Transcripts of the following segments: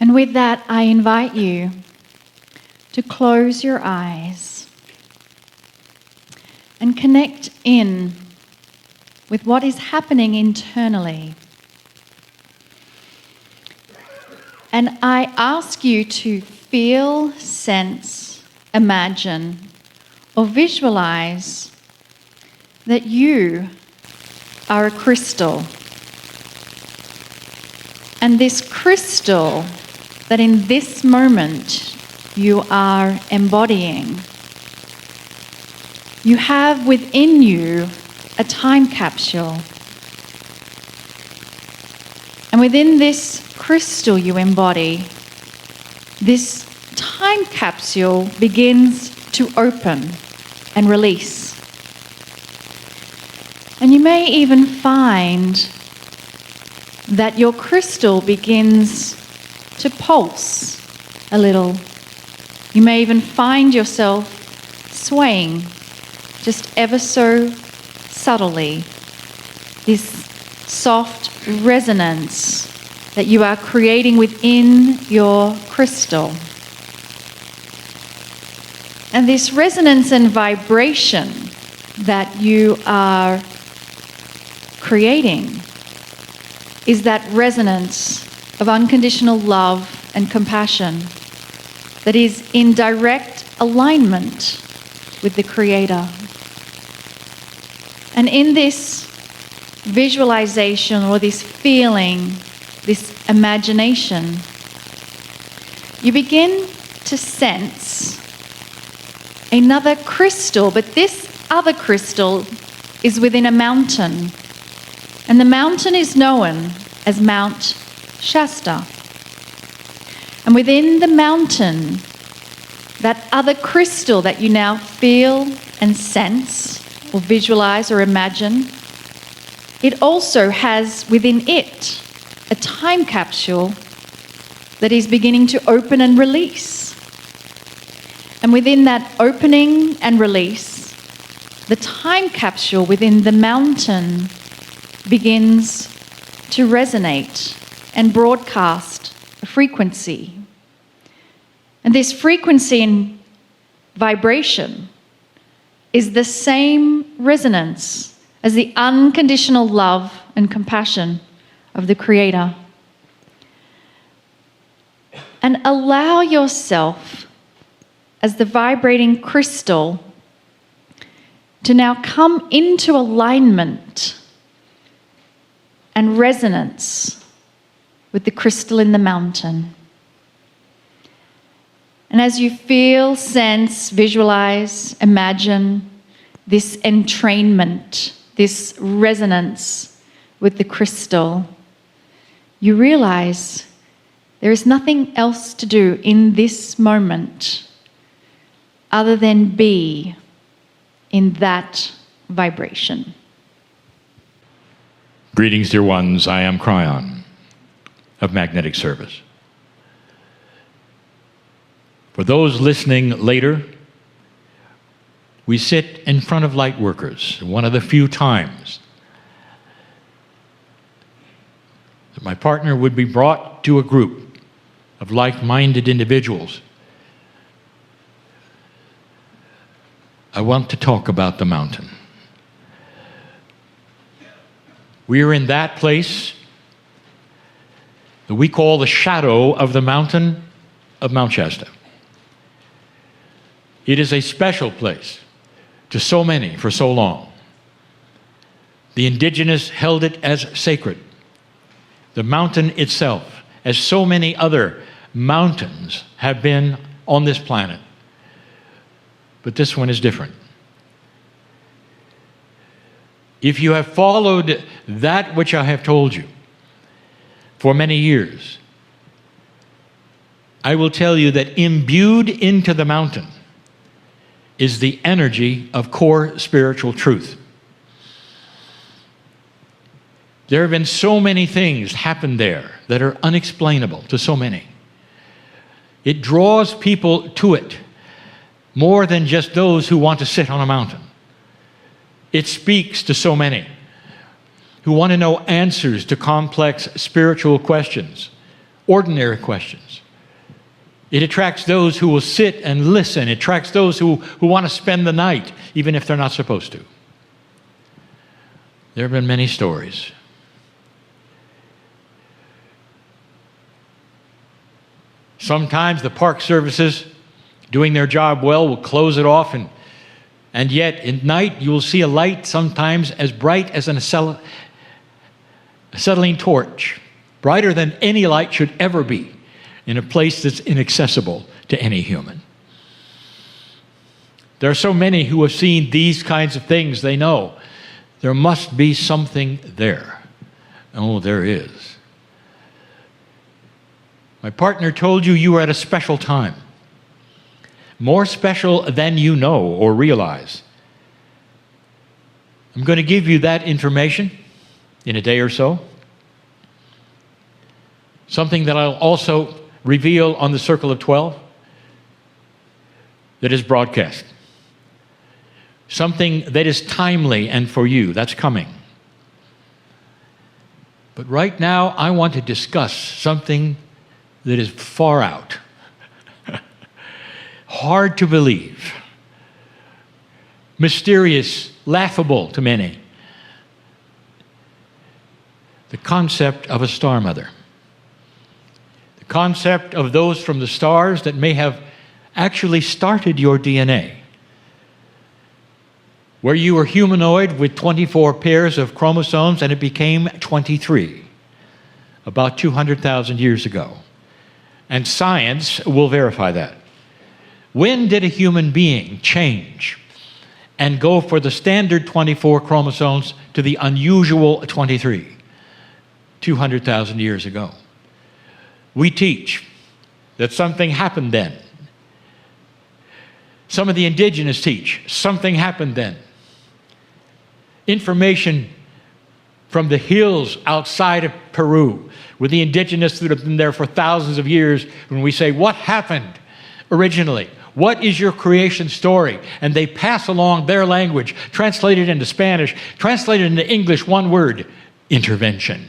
And with that, I invite you to close your eyes and connect in with what is happening internally. And I ask you to feel, sense, imagine, or visualize that you are a crystal. And this crystal that in this moment you are embodying, you have within you a time capsule. And within this crystal you embody, this time capsule begins to open and release. And you may even find that your crystal begins to pulse a little. You may even find yourself swaying just ever so subtly. This soft resonance that you are creating within your crystal. And this resonance and vibration that you are creating is that resonance of unconditional love and compassion that is in direct alignment with the Creator. And in this visualization or this feeling, this imagination, you begin to sense another crystal, but this other crystal is within a mountain. And the mountain is known as Mount Shasta. And within the mountain, that other crystal that you now feel and sense or visualize or imagine, it also has within it a time capsule that is beginning to open and release. And within that opening and release, the time capsule within the mountain begins to resonate and broadcast a frequency. And this frequency and vibration is the same resonance as the unconditional love and compassion of the Creator. And allow yourself, as the vibrating crystal, to now come into alignment and resonance with the crystal in the mountain. And as you feel, sense, visualize, imagine this entrainment, this resonance with the crystal, you realize there is nothing else to do in this moment other than be in that vibration. Greetings, dear ones. I am Kryon of Magnetic Service. For those listening later, we sit in front of light workers, one of the few times that my partner would be brought to a group of like-minded individuals. I want to talk about the mountain. We are in that place that we call the shadow of the mountain of Mount Shasta. It is a special place to so many for so long. The indigenous held it as sacred. The mountain itself, as so many other mountains have been on this planet. But this one is different. If you have followed that which I have told you for many years, I will tell you that imbued into the mountain is the energy of core spiritual truth. There have been so many things happen there that are unexplainable to so many. It draws people to it more than just those who want to sit on a mountain. It speaks to so many who want to know answers to complex spiritual questions ordinary questions. It attracts those who will sit and listen. It attracts those who want to spend the night, even if they're not supposed to. There have been many stories. Sometimes the park services, doing their job well, will close it off, and yet at night you will see a light sometimes as bright as an acetylene torch, brighter than any light should ever be, in a place that's inaccessible to any human. There are so many who have seen these kinds of things. They know there must be something there. Oh, there is. My partner told you you were at a special time, more special than you know or realize. I'm going to give you that information in a day or so. Something that I'll also reveal on the Circle of 12 that is broadcast. Something that is timely and for you. That's coming. But right now, I want to discuss something that is far out. Hard to believe. Mysterious, laughable to many. The concept of a star mother. The concept of those from the stars that may have actually started your DNA. Where you were humanoid with 24 pairs of chromosomes and it became 23 about 200,000 years ago. And science will verify that. When did a human being change and go for the standard 24 chromosomes to the unusual 23? 200,000 years ago. We teach that something happened then. Some of the indigenous teach something happened then. Information from the hills outside of Peru, with the indigenous that have been there for thousands of years, when we say, what happened originally? What is your creation story? And they pass along their language, translated into Spanish, translated into English, one word, intervention.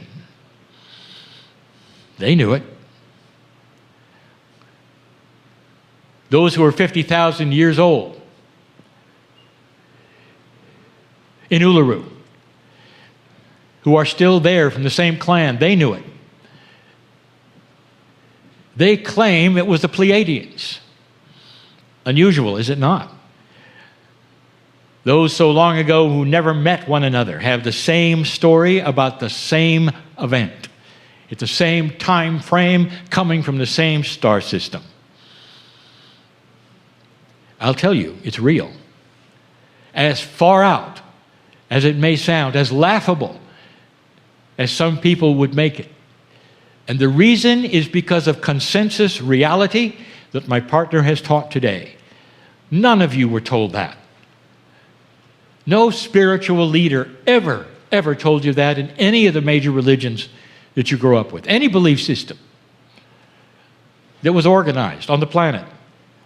They knew it. Those who are 50,000 years old in Uluru, who are still there from the same clan, they knew it. They claim it was the Pleiadians. Unusual, is it not? Those so long ago who never met one another have the same story about the same event. It's the same time frame coming from the same star system. I'll tell you, it's real. As far out as it may sound, as laughable as some people would make it. And the reason is because of consensus reality that my partner has taught today. None of you were told that. No spiritual leader ever told you that in any of the major religions that you grew up with. Any belief system that was organized on the planet,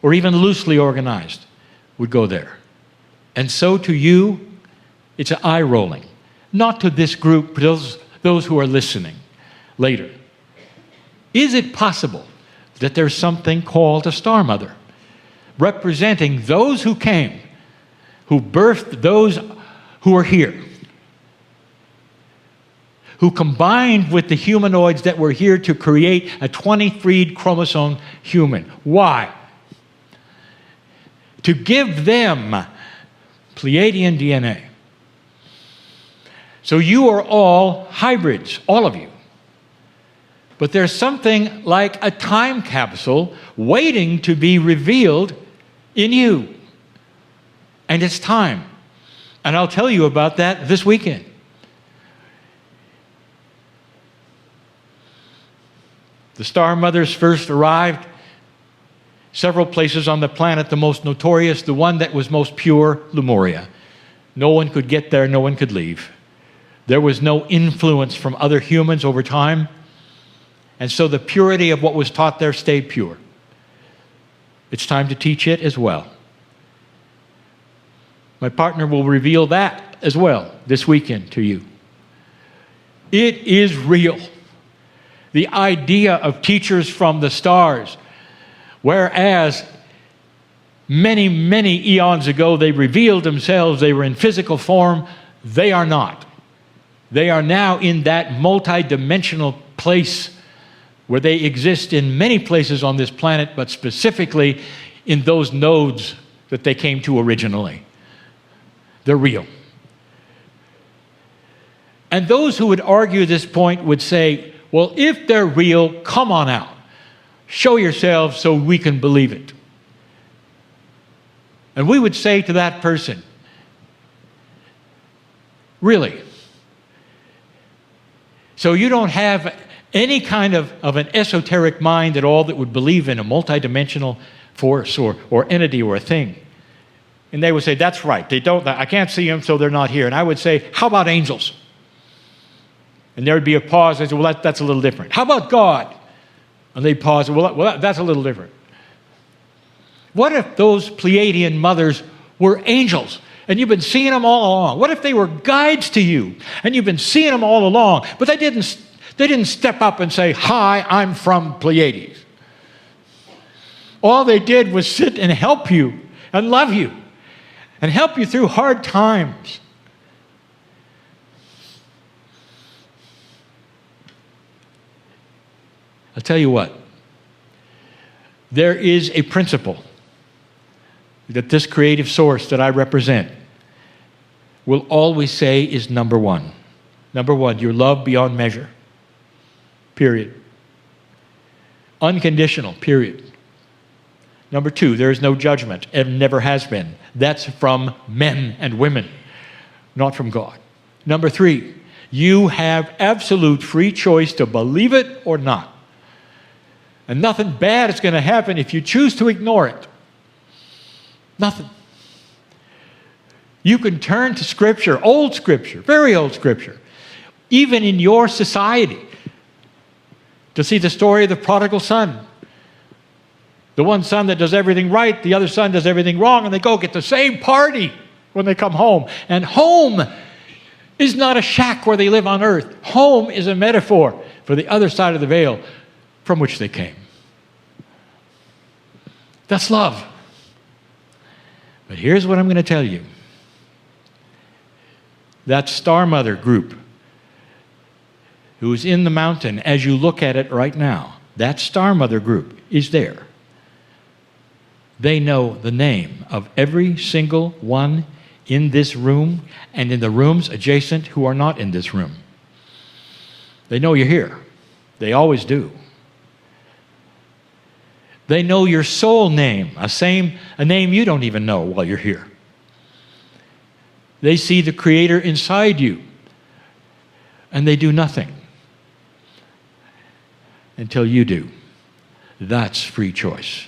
or even loosely organized, would go there. And so to you, it's an eye rolling. Not to this group, but those who are listening later. Is it possible that there's something called a star mother, representing those who came, who birthed those who are here, who combined with the humanoids that were here to create a 23 chromosome human? Why? To give them Pleiadian DNA. So you are all hybrids, all of you. But there's something like a time capsule waiting to be revealed in you. And it's time. And I'll tell you about that this weekend. The Star Mothers first arrived several places on the planet. The most notorious, the one that was most pure, Lemuria. No one could get there, no one could leave. There was no influence from other humans over time. And so the purity of what was taught there stayed pure. It's time to teach it as well. My partner will reveal that as well this weekend to you. It is real. the idea of teachers from the stars. Whereas many, many eons ago, they revealed themselves, they were in physical form, they are not. They are now in that multidimensional place where they exist in many places on this planet, but specifically in those nodes that they came to originally. They're real. And those who would argue this point would say, well, if they're real, come on out. Show yourselves so we can believe it. And we would say to that person, really? So you don't have any kind of an esoteric mind at all that would believe in a multidimensional force or entity or a thing? And they would say, that's right. They don't. I can't see them, so they're not here. And I would say, how about angels? And there would be a pause. They say, well, that's a little different. How about God? And they'd pause. Well, that's a little different. What if those Pleiadian mothers were angels and you've been seeing them all along? What if they were guides to you and you've been seeing them all along, but they didn't step up and say, hi, I'm from Pleiades. All they did was sit and help you and love you and help you through hard times. I'll tell you what, there is a principle that this creative source that I represent will always say is number one. Number one, you're loved beyond measure. Period. Unconditional, period. Number two, there is no judgment and never has been. That's from men and women, not from God. Number three, you have absolute free choice to believe it or not. And nothing bad is going to happen if you choose to ignore it. Nothing. You can turn to Scripture, old Scripture, very old Scripture, even in your society, to see the story of the prodigal son. The one son that does everything right, the other son does everything wrong, and they go get the same party when they come home. And home is not a shack where they live on earth. Home is a metaphor for the other side of the veil from which they came. That's love. But here's what I'm going to tell you. That Star Mother group who is in the mountain, as you look at it right now, that Star Mother group is there. They know the name of every single one in this room and in the rooms adjacent who are not in this room. They know you're here. They always do. They know your soul name, a name you don't even know while you're here. They see the Creator inside you, and they do nothing until you do. That's free choice.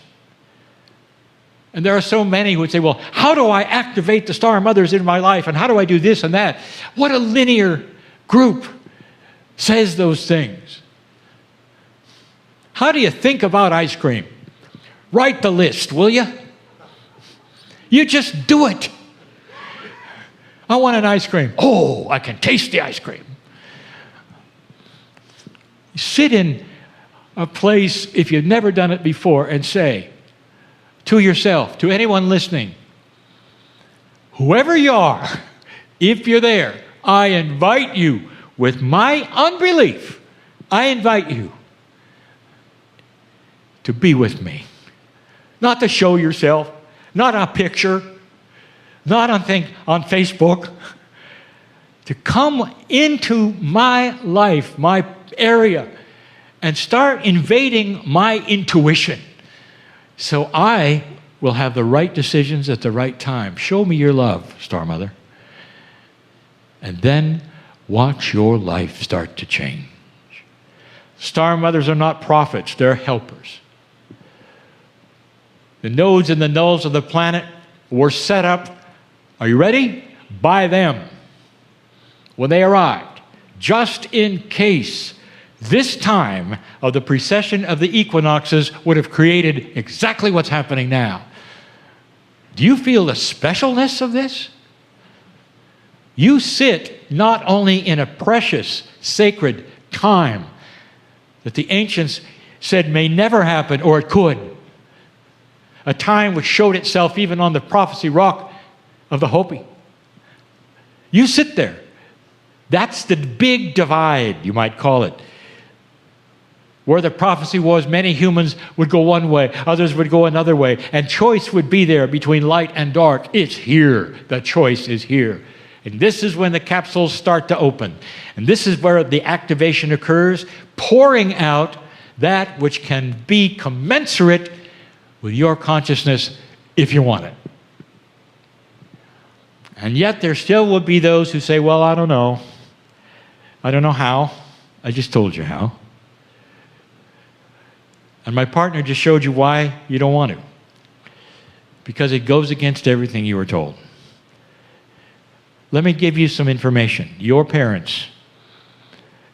And there are so many who would say, well, how do I activate the Star Mothers in my life, and how do I do this and that? What a linear group says those things. How do you think about ice cream? Write the list, will you? You just do it. I want an ice cream. Oh, I can taste the ice cream. Sit in a place, if you've never done it before, and say to yourself, to anyone listening, whoever you are, if you're there, I invite you with my unbelief. I invite you to be with me. Not to show yourself, not a picture, not on Facebook. To come into my life, my area, and start invading my intuition so I will have the right decisions at the right time. Show me your love, Star Mother. And then watch your life start to change. Star Mothers are not prophets, they're helpers. The nodes and the nulls of the planet were set up, are you ready? By them. When they arrived, just in case this time of the precession of the equinoxes would have created exactly what's happening now. Do you feel the specialness of this? You sit not only in a precious, sacred time that the ancients said may never happen, or it could. A time which showed itself even on the prophecy rock of the Hopi. You sit there. That's the big divide, you might call it. Where the prophecy was, many humans would go one way, others would go another way, and choice would be there between light and dark. It's here. The choice is here. And this is when the capsules start to open. And this is where the activation occurs, pouring out that which can be commensurate with your consciousness if you want it. And yet there still would be those who say, well, I don't know. I don't know how. I just told you how. And my partner just showed you why you don't want to. Because it goes against everything you were told. Let me give you some information. Your parents,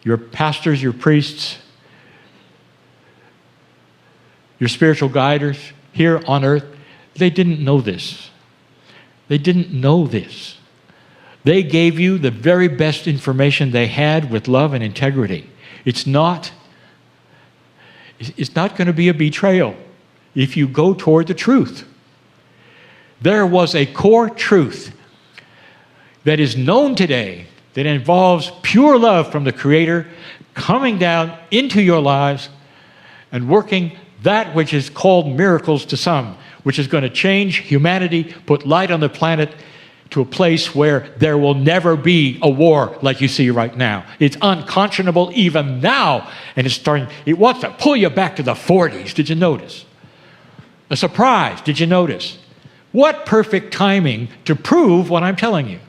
your pastors, your priests, your spiritual guiders here on earth, they didn't know this. They didn't know this. They gave you the very best information they had with love and integrity. It's not going to be a betrayal if you go toward the truth. There was a core truth that is known today that involves pure love from the Creator coming down into your lives and working that which is called miracles to some, which is going to change humanity, put light on the planet to a place where there will never be a war like you see right now. It's unconscionable even now, and it wants to pull you back to the 40s. Did you notice? A surprise, did you notice? What perfect timing to prove what I'm telling you.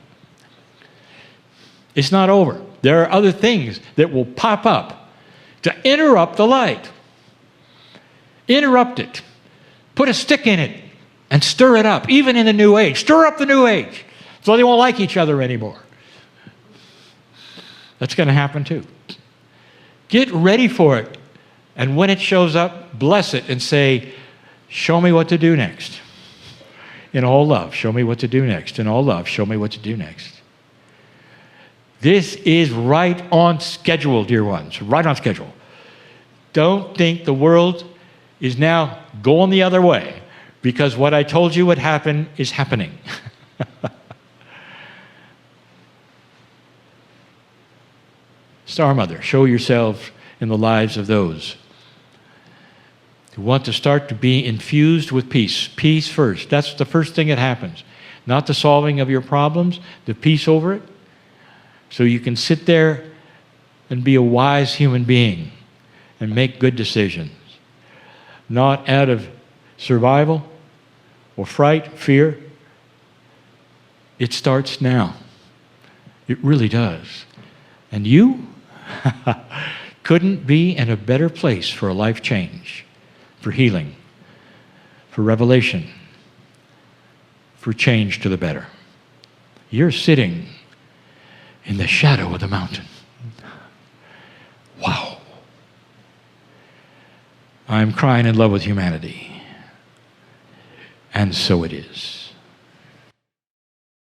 It's not over. There are other things that will pop up to interrupt the light. Interrupt it. Put a stick in it and stir it up, even in the New Age. Stir up the New Age so they won't like each other anymore. That's going to happen too. Get ready for it. And when it shows up, bless it and say, show me what to do next. In all love, show me what to do next. In all love, show me what to do next. This is right on schedule, dear ones. Right on schedule. Don't think the world is now going the other way because what I told you would happen is happening. StarMother, show yourself in the lives of those who want to start to be infused with peace. Peace first. That's the first thing that happens. Not the solving of your problems, the peace over it. So you can sit there and be a wise human being and make good decisions. Not out of survival or fright, fear. It starts now. It really does. And you couldn't be in a better place for a life change, for healing, for revelation, for change to the better. You're sitting in the shadow of the mountain. Wow. I'm crying in love with humanity. And so it is.